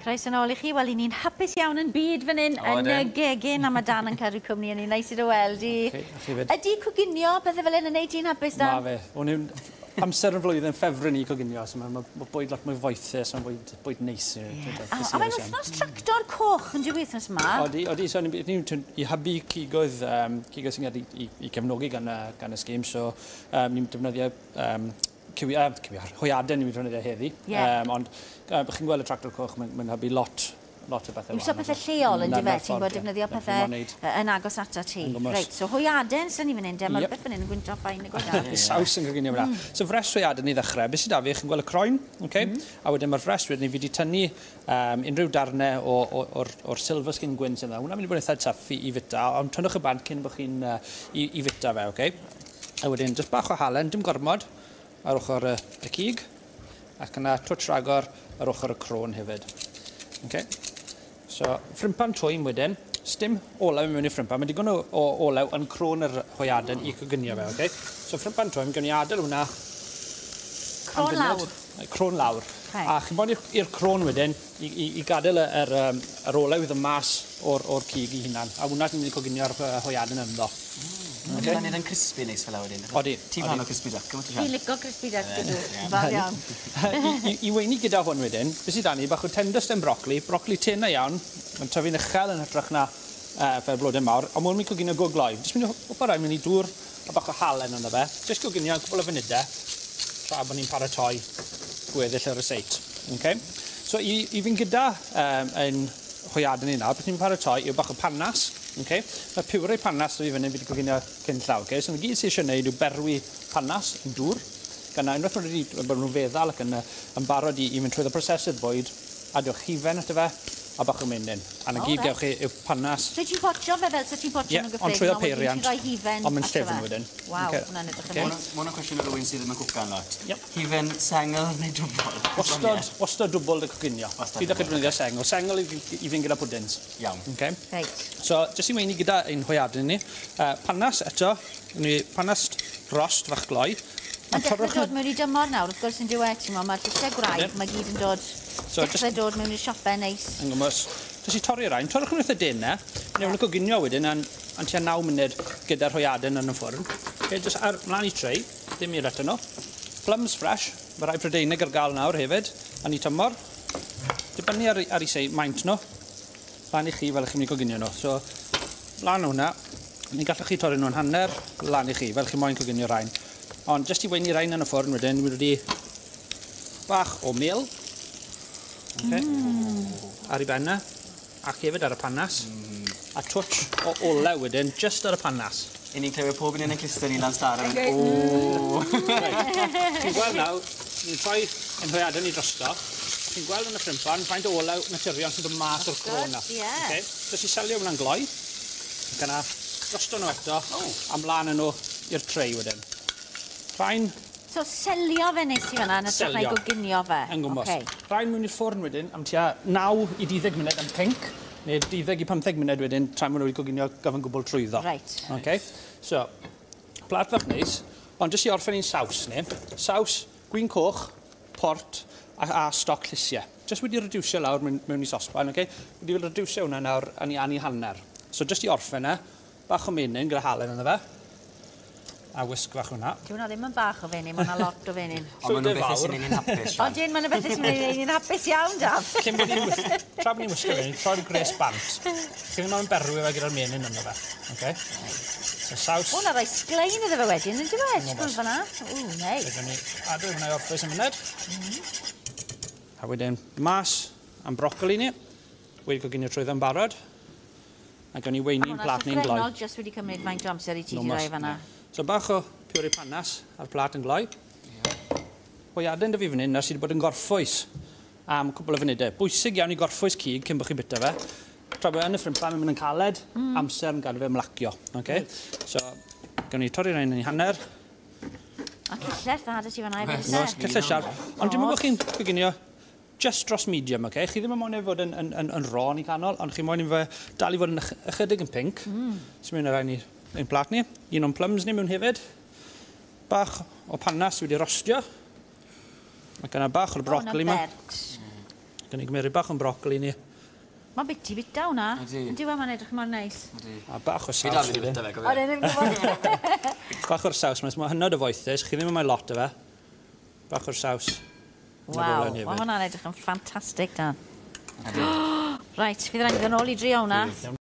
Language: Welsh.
Croeso nôl I chi. Wel, ni'n hapus iawn yn byd fan hyn yn y gegin a mae Dan yn cadw cwmni yn ei neis I dy weld I. Ydy coginio bethau fel hyn yn neud i'n hapus, Dan? Ma fe. O'n i'n amser yn flwyddyn ffefryn I coginio, so mae bwyd lot mwy foethus, mae'n bwyd neis. A mae'n wythnos tractor coch yn diwy wythnos yma? Odi, so ni'n I hybu cigoedd sy'n gael I cefnogi gan y sgim, so ni'n defnyddio hwyadau ni'n defnyddio heddi. Ond bych chi'n gweld y tractor coch, mae'n hybu lot o bethau. Yw so bethau lleol yn dife, ti'n bod defnyddio pethau yn agos ata ti. Reit, so hwyadau sy'n ni fan hyn, mae'r beth fan hyn yn gwyntio ffain y gwydda. Saws yn coginio fyna. So fres hwyadau ni ddechrau, beth sydd da fi, chi'n gweld y croen, a wedyn mae'r fres wedyn ni fi wedi tynnu unrhyw darnau o'r silver skin gwyn sy'n dda. Hwna'n mynd I bod yn eitha tuff I fita, ond tynnwch y bant cyn bod chi'n I fita fe, A wedyn, jyst bach o halen, dim gormod, ar ochr y cig, ac yna twtsh ragor ar ochr y crôn hefyd. So, ffrimpan twym wedyn, sdim olew mewn I ffrimpan, mae digon o olew yn crôn yr hwyadau I coginio fe, So, ffrimpan twym, gawn ni adael hwnna... Crôn lawr? Crôn lawr. A chi'n bod i'r crôn wedyn, I gadael yr olew iddo mas o'r cig I hunan. A hwnna ti'n mynd I coginio'r hwyadau yn ynddo. Mae'n neud yn crispy neis fel wedyn. Odi. Ti'n fan o crispy duck? Fi'n lico crispy duck gyda. Fawr iawn. I weini gyda hwn wedyn, beth sydd dan ni, bach o tender stem brocoli tena iawn, mae'n tyfu'n uchel yn hytrach na fel blodau mawr, a mwyn mynd coginio go gloi. Jyst mynd o rai, mynd I dŵr a bach o halen yna fe. Jyst coginio cwbl o funudau, tra bod ni'n paratoi gweddill y reseit. So I fi'n gyda yn hwyadau ni nawr, beth ni'n paratoi yw bach o panas. Mae piwrau panas fi fyny wedi coginio cyn llaw. So mae gyd sydd eisiau gwneud yw berwi panas yn dŵr. Gan unwaith bod nhw'n feddal ac yn barod I fynd trwy'r prosesydd bwyd, a diolch hifen at y fe a bach o menyn. A na gyd gewch chi yw panas. So ti'n potio fe fel so ti'n potio nhw'n gyffredin? Ond trwy'r peiriant. Ond mae'n llefyn wedyn. Waw, hwnna'n edrych yn neis. Mwyn o'n cwestiwn o rywun sydd ddim yn cwcan lot. Hifen, sengl neu dwbl? Wastad dwbl dy coginio. Fyd o'ch defnyddio sengl. Sengl I fynd gyda pwdins. Iawn. So, jyst I weini gyda ein hwyadau ni. Panas eto, panas rost fach gloi. Mae'n dechrau dod mewn I dymor nawr, wrth gwrs yn diwedd, mae'r llysiau gwraig, mae gyd yn dod, dechrau dod mewn I siopau neis. Yn gymys. Jyst I torri'r rhain, torrwch yn eitha dynau, neu yn y coginio wedyn, yn tua 9 munud gyda'r hwyadau yn y ffwrn. Jyst ar mlaen I trei, dim i'r eto nhw. Plums fresh, mae rai Prydeinig ar gael nawr hefyd, a ni tymor. Dibynnu ar I maint nhw, lan I chi fel chi'n mynd I coginio nhw. So, lan hwnna, ni gallwch chi torri nhw'n hanner, lan I chi fel chi'n moyn coginio rhain. Ond jyst I weini rhain yn y ffwrn wedyn, ni wedi bach o mil. Ar I benna. Ac hefyd ar y panas. A twtsh o olew wedyn, just ar y panas. I ni'n clywed pob yn un yn clister ni lan star. Chi'n gweld nawr, ni'n troi yn hwyadau ni drosto. Chi'n gweld yn y ffrimpan, faint o olew naturiol sy'n dod mas o'r crona. Jyst I selio hwnna'n gloi. Gyna drosto nhw eto, a mlaen nhw i'r trei wedyn. Rhain... So selio fe nes I fanna, yn ydych na I goginio fe? Yn gwmwys. Rhain mewn i'r ffwrn wedyn, am tua 9 I 12 munud yn pinc, neu 12 I 15 munud wedyn, tra maen nhw wedi goginio gyfan gwbl trwyddo. So, plat fach neis, ond jyst I orffen i'n saws ni. Saws, gwyn coch, port a stoc llysiau. Jyst wedi reducio lawr mewn I sosban, wedi reducio hwnna nawr a ni anni hanner. So, jyst I orffen e, bach o menyn gyda halen yna fe. A wisg fach hwnna. Di hwnna ddim yn bach o fenyn, mae yna lot o fenyn. Ond maen nhw'n bethau sy'n ein hapus. O, Jane, maen nhw'n bethau sy'n ein hapus iawn, Daf. Tra bod ni'n wisgo fe, troi'r gres bant. Chi'n ddim yn berwi fe gyda'r menyn yna fe. So saws... O, na rai sglein iddo fe wedyn, yn dweud? Gwrdd fanna. O, nei. Wedyn ni adw hwnna I orffwys yn munud. A wedyn mas am brocoli ni. Wedi coginio trwyddo'n barod. A gawn ni weini'n plat ni'n gloi. Hwnna'n llythrenol jyst wedi cymryd faint o amser I ti di roi fanna. So bach o piwri panas ar plat yn gloi. Hwyadau yn dy fi fan hyn, sydd wedi bod yn gorffwys am cwbl o funudau. Bwysig iawn I gorffwys cig cyn bod chi bita fe. Tra bod yn y ffrimpan yn mynd yn caled, amser yn gadw fe ymlacio. So, gawn ni torri rhain yn ei hanner. A cylles dda dy ti fanna I fes. Cylles siarp. Ond dim ond bod chi'n coginio just dros medium, Chi ddim yn moyn ei fod yn ron I canol, ond chi moyn ei fe dal I fod yn ychydig yn pink. So, mynd rhain i'n plat ni. Un o'n plums ni mewn hefyd. Bach o panas wedi rostio. Mae gyda bach o'r brocoli yma. Gynnu gymryd bach yn brocoli ni. Mae'n bita hwnna. Ydy mae'n edrych mor neis. A bach o saws. Fi da fe, gofio. Bach o'r saws, mae'n hynod o foethus. Chi ddim yn mai lot o fe. Bach o'r saws. Waw, mae hwnna'n edrych yn ffantastig, Dan. Right, fydd rhaid i ddod nôl i drio hwnna.